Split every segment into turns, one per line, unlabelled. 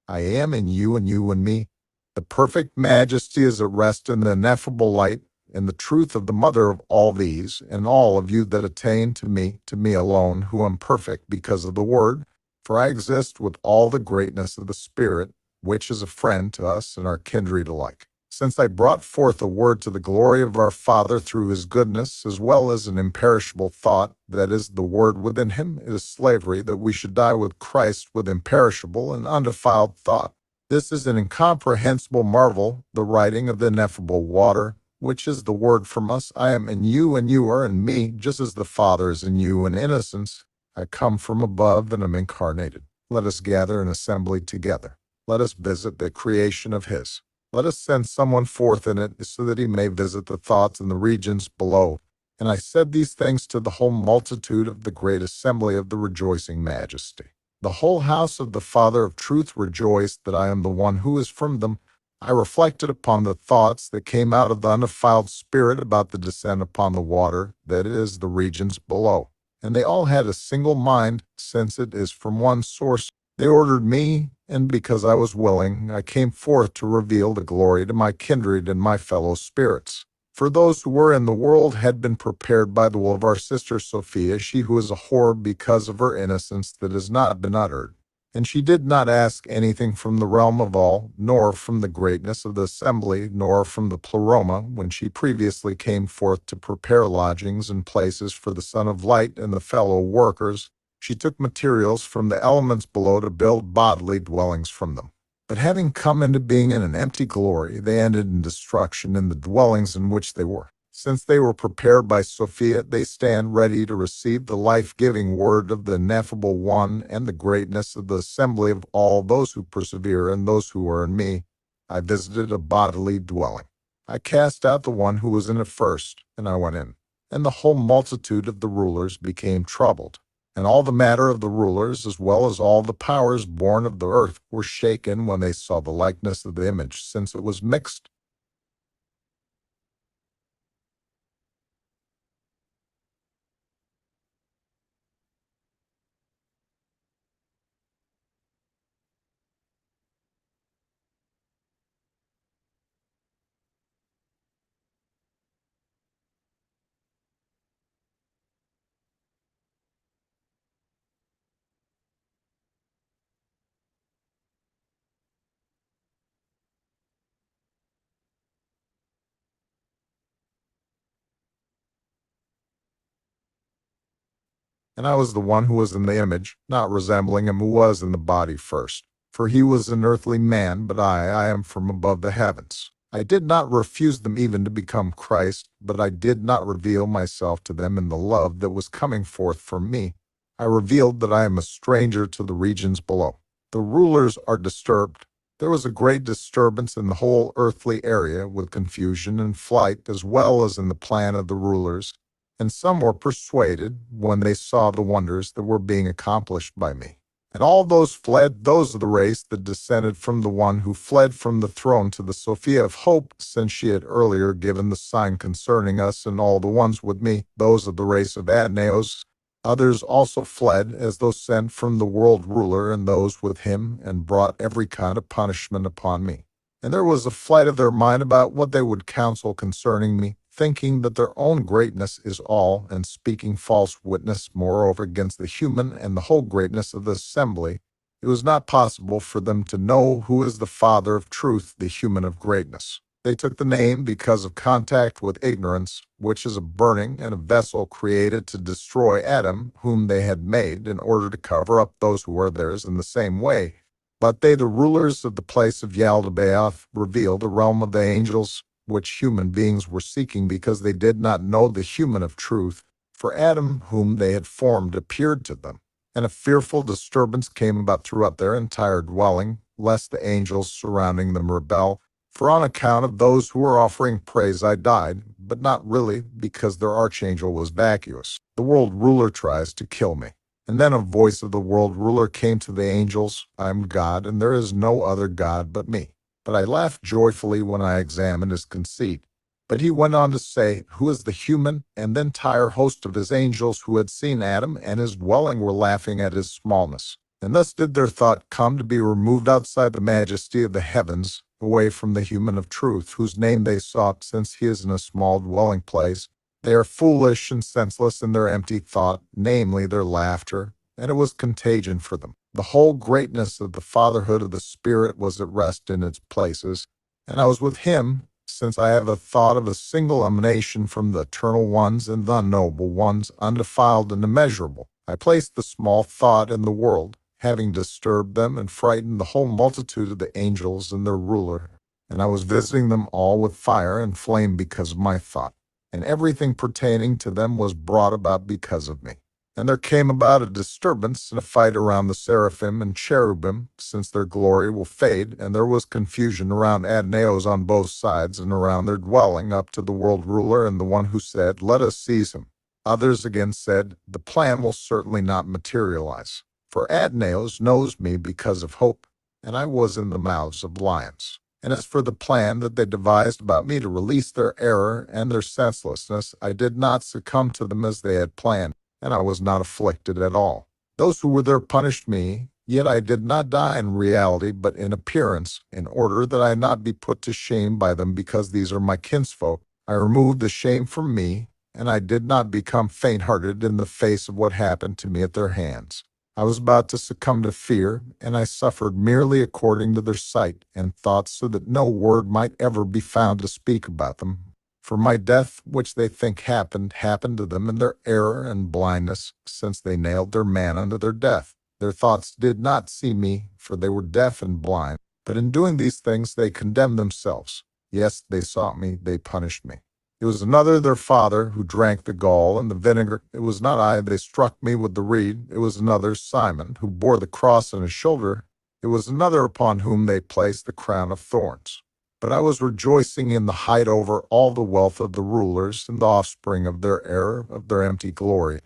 I am in you and you in me. The perfect majesty is at rest in the ineffable light, in the truth of the mother of all these, and all of you that attain to me alone, who am perfect because of the Word, for I exist with all the greatness of the Spirit, which is a friend to us and our kindred alike. Since I brought forth a word to the glory of our Father through his goodness, as well as an imperishable thought, that is, the word within him, it is slavery, that we should die with Christ with imperishable and undefiled thought. This is an incomprehensible marvel, the writing of the ineffable water, which is the word from us. I am in you, and you are in me, just as the Father is in you in innocence. I come from above and am incarnated. Let us gather an assembly together. Let us visit the creation of his. Let us send someone forth in it, so that he may visit the thoughts in the regions below. And I said these things to the whole multitude of the great assembly of the rejoicing majesty. The whole house of the Father of truth rejoiced that I am the one who is from them. I reflected upon the thoughts that came out of the undefiled spirit about the descent upon the water, that is, the regions below. And they all had a single mind, since it is from one source. They ordered me, and because I was willing, I came forth to reveal the glory to my kindred and my fellow spirits. For those who were in the world had been prepared by the will of our sister Sophia, she who is a whore because of her innocence that has not been uttered. And she did not ask anything from the realm of all, nor from the greatness of the assembly, nor from the pleroma, when she previously came forth to prepare lodgings and places for the Son of Light and the fellow workers. She took materials from the elements below to build bodily dwellings from them. But having come into being in an empty glory, they ended in destruction in the dwellings in which they were. Since they were prepared by Sophia, they stand ready to receive the life-giving word of the ineffable One and the greatness of the assembly of all those who persevere and those who are in me. I visited a bodily dwelling. I cast out the one who was in it first, and I went in. And the whole multitude of the rulers became troubled. And all the matter of the rulers, as well as all the powers born of the earth, were shaken when they saw the likeness of the image, since it was mixed. And I was the one who was in the image, not resembling him who was in the body first. For he was an earthly man, but I am from above the heavens. I did not refuse them even to become Christ, but I did not reveal myself to them in the love that was coming forth from me. I revealed that I am a stranger to the regions below. The rulers are disturbed. There was a great disturbance in the whole earthly area, with confusion and flight, as well as in the plan of the rulers. And some were persuaded when they saw the wonders that were being accomplished by me. And all those fled, those of the race that descended from the one who fled from the throne to the Sophia of hope, since she had earlier given the sign concerning us, and all the ones with me, those of the race of Adneos. Others also fled, as those sent from the world ruler, and those with him, and brought every kind of punishment upon me. And there was a flight of their mind about what they would counsel concerning me, thinking that their own greatness is all, and speaking false witness moreover against the human and the whole greatness of the assembly. It was not possible for them to know who is the Father of truth, the human of greatness. They took the name because of contact with ignorance, which is a burning and a vessel created to destroy Adam, whom they had made, in order to cover up those who are theirs in the same way. But they, the rulers of the place of Yaldabaoth, revealed the realm of the angels, which human beings were seeking because they did not know the human of truth. For Adam, whom they had formed, appeared to them. And a fearful disturbance came about throughout their entire dwelling, lest the angels surrounding them rebel. For on account of those who were offering praise I died, but not really, because their archangel was vacuous. The world ruler tries to kill me. And then a voice of the world ruler came to the angels, I am God, and there is no other God but me. But I laughed joyfully when I examined his conceit. But he went on to say, who is the human? And the entire host of his angels who had seen Adam and his dwelling were laughing at his smallness. And thus did their thought come to be removed outside the majesty of the heavens, away from the human of truth, whose name they sought, since he is in a small dwelling place. They are foolish and senseless in their empty thought, namely their laughter, and it was contagion for them. The whole greatness of the fatherhood of the Spirit was at rest in its places, and I was with him, since I have a thought of a single emanation from the eternal ones and the unknowable ones, undefiled and immeasurable. I placed the small thought in the world, having disturbed them and frightened the whole multitude of the angels and their ruler. And I was visiting them all with fire and flame because of my thought, and everything pertaining to them was brought about because of me. And there came about a disturbance and a fight around the seraphim and cherubim, since their glory will fade, and there was confusion around Adneos on both sides and around their dwelling up to the world ruler and the one who said, "Let us seize him." Others again said, "The plan will certainly not materialize, for Adneos knows me because of hope, and I was in the mouths of lions. And as for the plan that they devised about me to release their error and their senselessness, I did not succumb to them as they had planned, and I was not afflicted at all. Those who were there punished me, yet I did not die in reality, but in appearance, in order that I not be put to shame by them, because these are my kinsfolk. I removed the shame from me, and I did not become faint-hearted in the face of what happened to me at their hands. I was about to succumb to fear, and I suffered merely according to their sight and thoughts, so that no word might ever be found to speak about them. For my death, which they think happened to them in their error and blindness, since they nailed their man unto their death. Their thoughts did not see me, for they were deaf and blind. But in doing these things they condemned themselves. Yes, they sought me, they punished me. It was another, their father, who drank the gall and the vinegar. It was not I, they struck me with the reed. It was another, Simon, who bore the cross on his shoulder. It was another upon whom they placed the crown of thorns. But I was rejoicing in the height over all the wealth of the rulers and the offspring of their error, of their empty glory,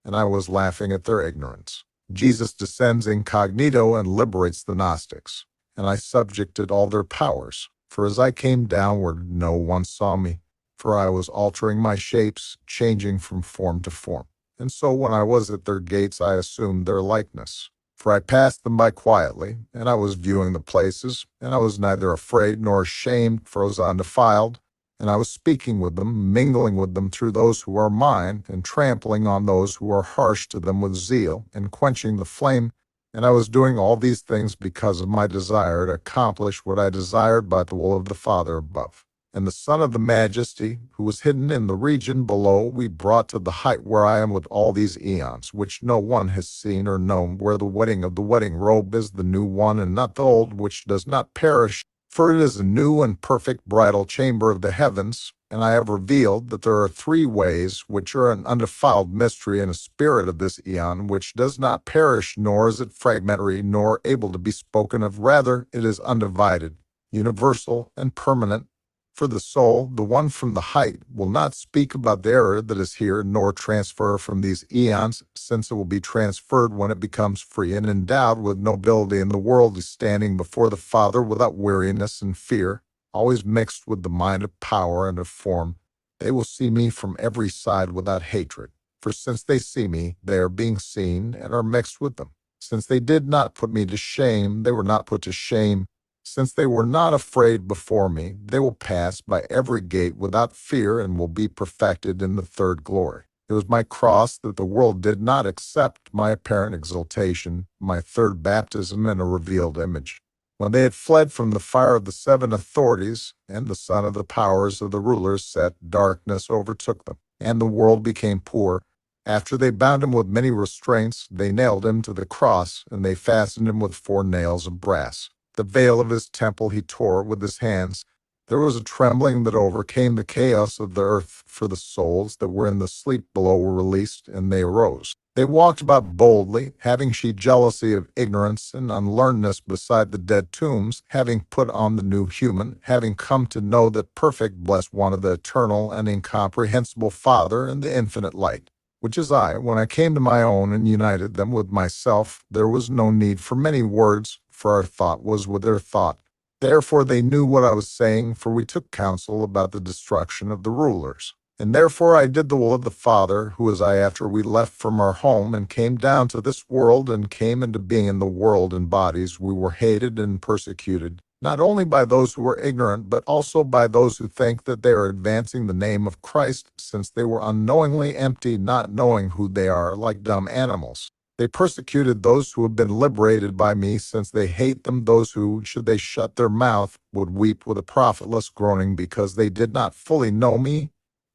and I was laughing at their ignorance. Jesus descends incognito and liberates the Gnostics, and I subjected all their powers. For as I came downward, no one saw me, for I was altering my shapes, changing from form to form. And so when I was at their gates, I assumed their likeness. For I passed them by quietly, and I was viewing the places, and I was neither afraid nor ashamed, for I was undefiled, and I was speaking with them, mingling with them through those who are mine, and trampling on those who are harsh to them with zeal, and quenching the flame. And I was doing all these things because of my desire to accomplish what I desired by the will of the Father above. And the Son of the Majesty, who was hidden in the region below, we brought to the height where I am with all these eons, which no one has seen or known, where the wedding of the wedding robe is the new one and not the old, which does not perish, for it is a new and perfect bridal chamber of the heavens. And I have revealed that there are 3 ways, which are an undefiled mystery and a spirit of this eon, which does not perish, nor is it fragmentary, nor able to be spoken of. Rather, it is undivided, universal, and permanent. For the soul, the one from the height, will not speak about the error that is here, nor transfer from these eons, since it will be transferred when it becomes free and endowed with nobility, and the world is standing before the Father without weariness and fear, always mixed with the mind of power and of form. They will see me from every side without hatred. For since they see me, they are being seen and are mixed with them. Since they did not put me to shame, they were not put to shame. Since they were not afraid before me, they will pass by every gate without fear and will be perfected in the 3rd glory. It was my cross that the world did not accept, my apparent exaltation, my 3rd baptism and a revealed image. When they had fled from the fire of the 7 authorities, and the sun of the powers of the rulers set, darkness overtook them, and the world became poor. After they bound him with many restraints, they nailed him to the cross, and they fastened him with 4 nails of brass. The veil of his temple he tore with his hands. There was a trembling that overcame the chaos of the earth, for the souls that were in the sleep below were released, and they arose. They walked about boldly, having she jealousy of ignorance and unlearnedness beside the dead tombs, having put on the new human, having come to know that perfect blessed one of the eternal and incomprehensible Father and the infinite light, which is I. When I came to my own and united them with myself, there was no need for many words, for our thought was with their thought. Therefore they knew what I was saying, for we took counsel about the destruction of the rulers. And therefore I did the will of the Father, who was I after we left from our home and came down to this world and came into being in the world in bodies. We were hated and persecuted, not only by those who were ignorant, but also by those who think that they are advancing the name of Christ, since they were unknowingly empty, not knowing who they are, like dumb animals. They persecuted those who have been liberated by me, since they hate them, those who, should they shut their mouth, would weep with a profitless groaning, because they did not fully know me.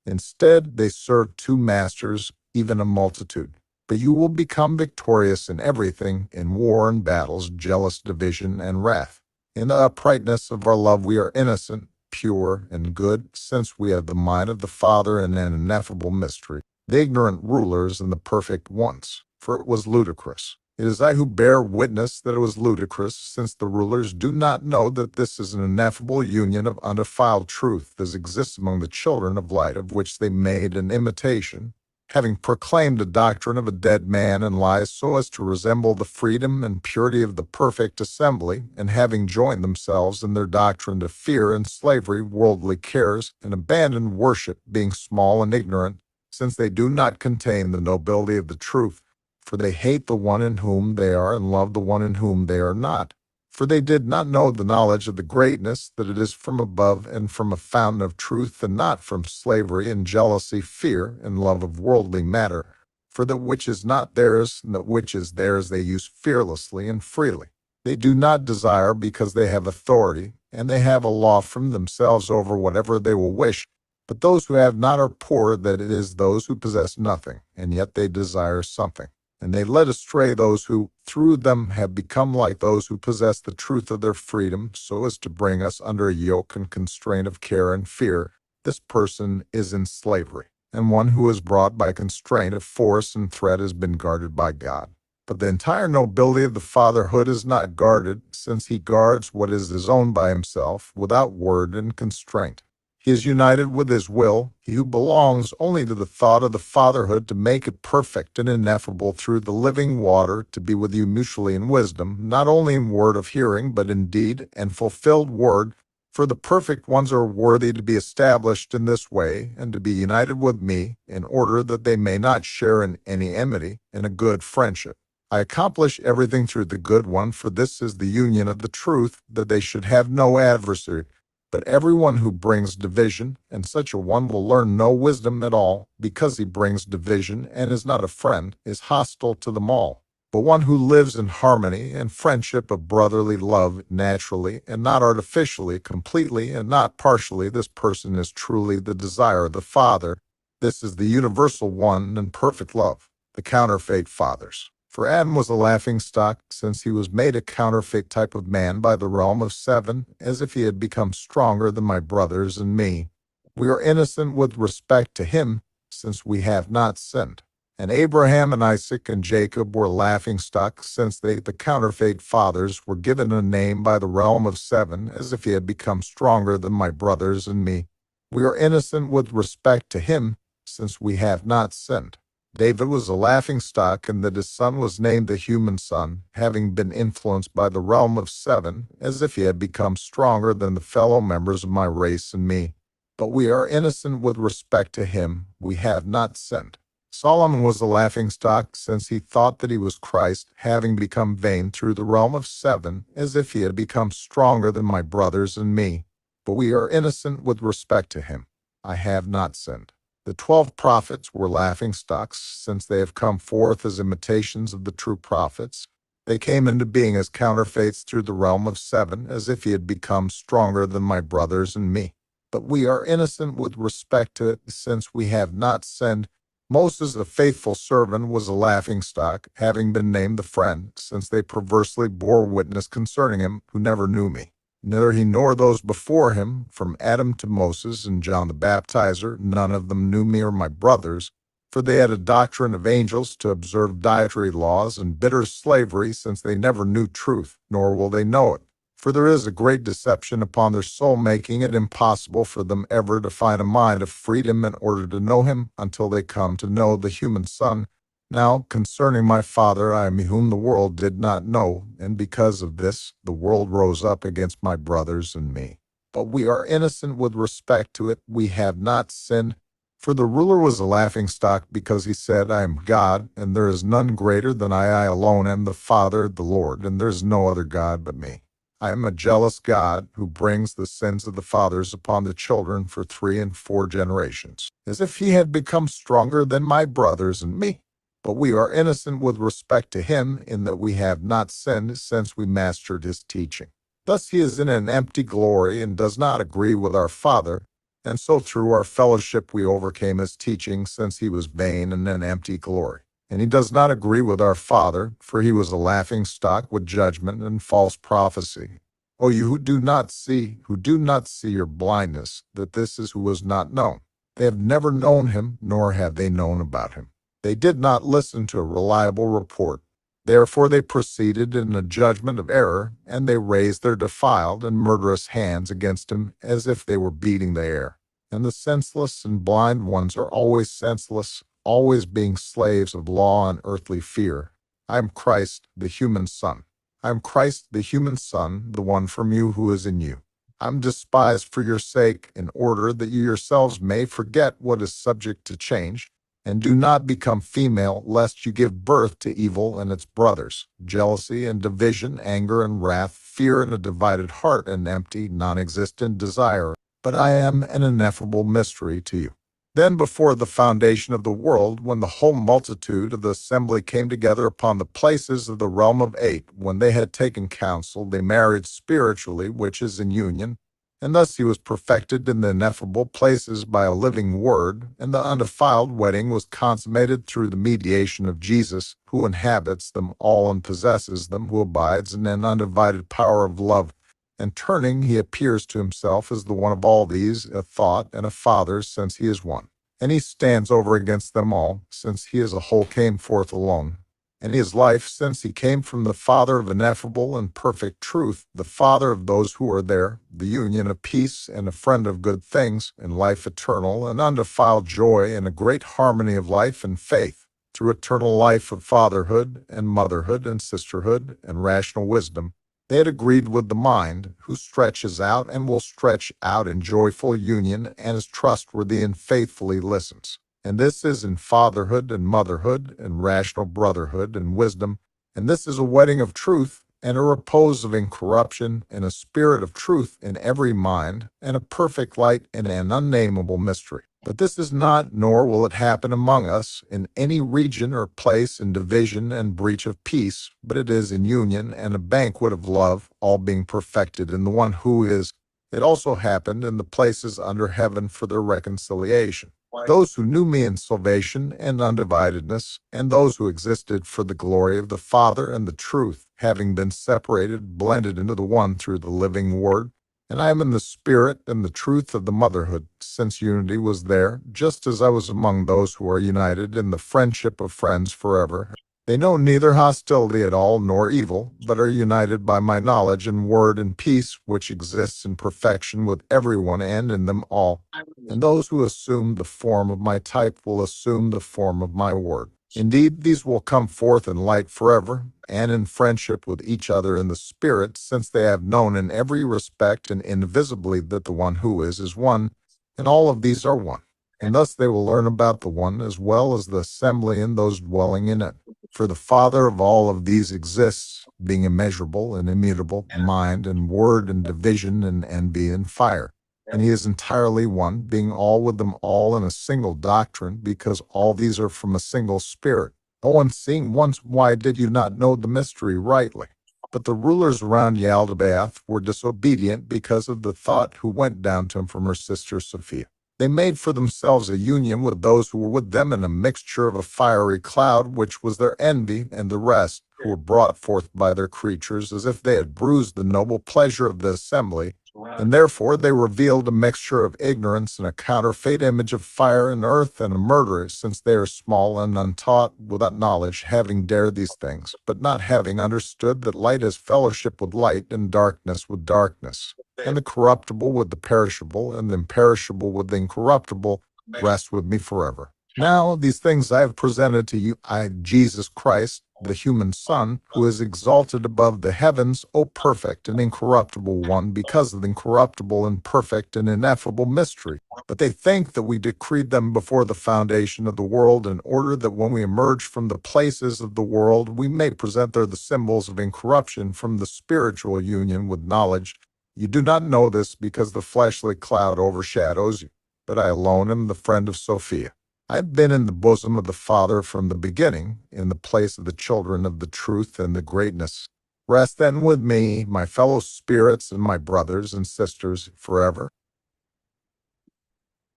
Instead, they served two masters, even a multitude. But you will become victorious in everything, in war and battles, jealous division and wrath. In the uprightness of our love we are innocent, pure, and good, since we have the mind of the Father in an ineffable mystery, the ignorant rulers and the perfect ones. For it was ludicrous. It is I who bear witness that it was ludicrous, since the rulers do not know that this is an ineffable union of undefiled truth, as exists among the children of light, of which they made an imitation, having proclaimed the doctrine of a dead man and lies, so as to resemble the freedom and purity of the perfect assembly, and having joined themselves in their doctrine to fear and slavery, worldly cares, and abandoned worship, being small and ignorant, since they do not contain the nobility of the truth. For they hate the one in whom they are and love the one in whom they are not. For they did not know the knowledge of the greatness, that it is from above and from a fountain of truth, and not from slavery and jealousy, fear, and love of worldly matter. For that which is not theirs, and that which is theirs they use fearlessly and freely. They do not desire because they have authority, and they have a law from themselves over whatever they will wish. But those who have not are poor, that it is those who possess nothing, and yet they desire something. And they led astray those who, through them, have become like those who possess the truth of their freedom, so as to bring us under a yoke and constraint of care and fear. This person is in slavery, and one who is brought by constraint of force and threat has been guarded by God. But the entire nobility of the fatherhood is not guarded, since he guards what is his own by himself, without word and constraint. He is united with his will, he who belongs only to the thought of the fatherhood, to make it perfect and ineffable through the living water, to be with you mutually in wisdom, not only in word of hearing, but in deed and fulfilled word. For the perfect ones are worthy to be established in this way, and to be united with me, in order that they may not share in any enmity, in a good friendship. I accomplish everything through the good one, for this is the union of the truth, that they should have no adversary. But everyone who brings division, and such a one will learn no wisdom at all, because he brings division and is not a friend, is hostile to them all. But one who lives in harmony and friendship of brotherly love naturally, and not artificially, completely, and not partially, this person is truly the desire of the Father. This is the universal one and perfect love, the counterfeit fathers. For Adam was a laughingstock, since he was made a counterfeit type of man by the realm of seven, as if he had become stronger than my brothers and me. We are innocent with respect to him, since we have not sinned. And Abraham and Isaac and Jacob were laughingstocks, since they, the counterfeit fathers, were given a name by the realm of seven, as if he had become stronger than my brothers and me. We are innocent with respect to him, since we have not sinned. David was a laughingstock, and that his son was named the human son, having been influenced by the realm of seven, as if he had become stronger than the fellow members of my race and me. But we are innocent with respect to him, we have not sinned. Solomon was a laughingstock, since he thought that he was Christ, having become vain through the realm of seven, as if he had become stronger than my brothers and me. But we are innocent with respect to him. I have not sinned. The 12 prophets were laughingstocks, since they have come forth as imitations of the true prophets. They came into being as counterfeits through the realm of seven, as if he had become stronger than my brothers and me. But we are innocent with respect to it, since we have not sinned. Moses, the faithful servant, was a laughingstock, having been named the friend, since they perversely bore witness concerning him, who never knew me. Neither he nor those before him, from Adam to Moses and John the Baptizer, none of them knew me or my brothers, for they had a doctrine of angels to observe dietary laws and bitter slavery, since they never knew truth, nor will they know it. For there is a great deception upon their soul, making it impossible for them ever to find a mind of freedom in order to know him, until they come to know the human Son. Now, concerning my Father, I am he whom the world did not know, and because of this, the world rose up against my brothers and me. But we are innocent with respect to it, we have not sinned. For the ruler was a laughingstock because he said, I am God, and there is none greater than I alone am the Father, the Lord, and there is no other God but me. I am a jealous God who brings the sins of the fathers upon the children for 3 and 4 generations, as if he had become stronger than my brothers and me. But we are innocent with respect to him in that we have not sinned since we mastered his teaching. Thus he is in an empty glory and does not agree with our Father, and so through our fellowship we overcame his teaching, since he was vain and an empty glory. And he does not agree with our Father, for he was a laughing stock with judgment and false prophecy. O you who do not see your blindness, that this is who was not known. They have never known him, nor have they known about him. They did not listen to a reliable report. Therefore they proceeded in a judgment of error, and they raised their defiled and murderous hands against him as if they were beating the air. And the senseless and blind ones are always senseless, always being slaves of law and earthly fear. I am Christ, the human Son. I am Christ, the human Son, the one from you who is in you. I am despised for your sake, in order that you yourselves may forget what is subject to change, and do not become female, lest you give birth to evil and its brothers, jealousy and division, anger and wrath, fear and a divided heart, and empty, non-existent desire. But I am an ineffable mystery to you. Then before the foundation of the world, when the whole multitude of the assembly came together upon the places of the realm of 8, when they had taken counsel, they married spiritually, which is in union, and thus he was perfected in the ineffable places by a living word, and the undefiled wedding was consummated through the mediation of Jesus, who inhabits them all and possesses them, who abides in an undivided power of love. And turning, he appears to himself as the one of all these, a thought and a father, since he is one. And he stands over against them all, since he as a whole came forth alone. And he is life, since he came from the Father of ineffable and perfect truth, the Father of those who are there, the union of peace and a friend of good things, and life eternal, and undefiled joy, and a great harmony of life and faith, through eternal life of fatherhood and motherhood and sisterhood and rational wisdom. They had agreed with the mind, who stretches out and will stretch out in joyful union, and is trustworthy and faithfully listens. And this is in fatherhood and motherhood and rational brotherhood and wisdom. And this is a wedding of truth, and a repose of incorruption, and a spirit of truth in every mind, and a perfect light in an unnamable mystery. But this is not, nor will it happen among us, in any region or place, in division and breach of peace, but it is in union and a banquet of love, all being perfected in the one who is. It also happened in the places under heaven for their reconciliation. Those who knew me in salvation and undividedness, and those who existed for the glory of the Father and the truth, having been separated, blended into the one through the living Word. And I am in the spirit and the truth of the motherhood, since unity was there, just as I was among those who are united in the friendship of friends forever. They know neither hostility at all nor evil, but are united by my knowledge and word and peace, which exists in perfection with everyone and in them all. And those who assume the form of my type will assume the form of my word. Indeed, these will come forth in light forever, and in friendship with each other in the Spirit, since they have known in every respect and invisibly that the one who is one, and all of these are one. And thus they will learn about the one as well as the assembly and those dwelling in it. For the Father of all of these exists, being immeasurable and immutable, mind and word and division and envy and fire. And he is entirely one, being all with them all in a single doctrine, because all these are from a single spirit. Oh, and seeing once, why did you not know the mystery rightly? But the rulers around Yaldabaoth were disobedient because of the thought who went down to him from her sister Sophia. They made for themselves a union with those who were with them in a mixture of a fiery cloud, which was their envy, and the rest, who were brought forth by their creatures, as if they had bruised the noble pleasure of the assembly. And therefore they revealed a mixture of ignorance and a counterfeit image of fire and earth and a murderer, since they are small and untaught, without knowledge, having dared these things, but not having understood that light is fellowship with light and darkness with darkness. And the corruptible with the perishable, and the imperishable with the incorruptible, rest with me forever. Now these things I have presented to you, I, Jesus Christ, the human Son, who is exalted above the heavens, O perfect and incorruptible one, because of the incorruptible and perfect and ineffable mystery, But they think that we decreed them before the foundation of the world in order that when we emerge from the places of the world, we may present there the symbols of incorruption from the spiritual union with knowledge. You do not know this because the fleshly cloud overshadows you, but I alone am the friend of Sophia. I have been in the bosom of the Father from the beginning, in the place of the children of the truth and the greatness. Rest then with me, my fellow spirits and my brothers and sisters, forever.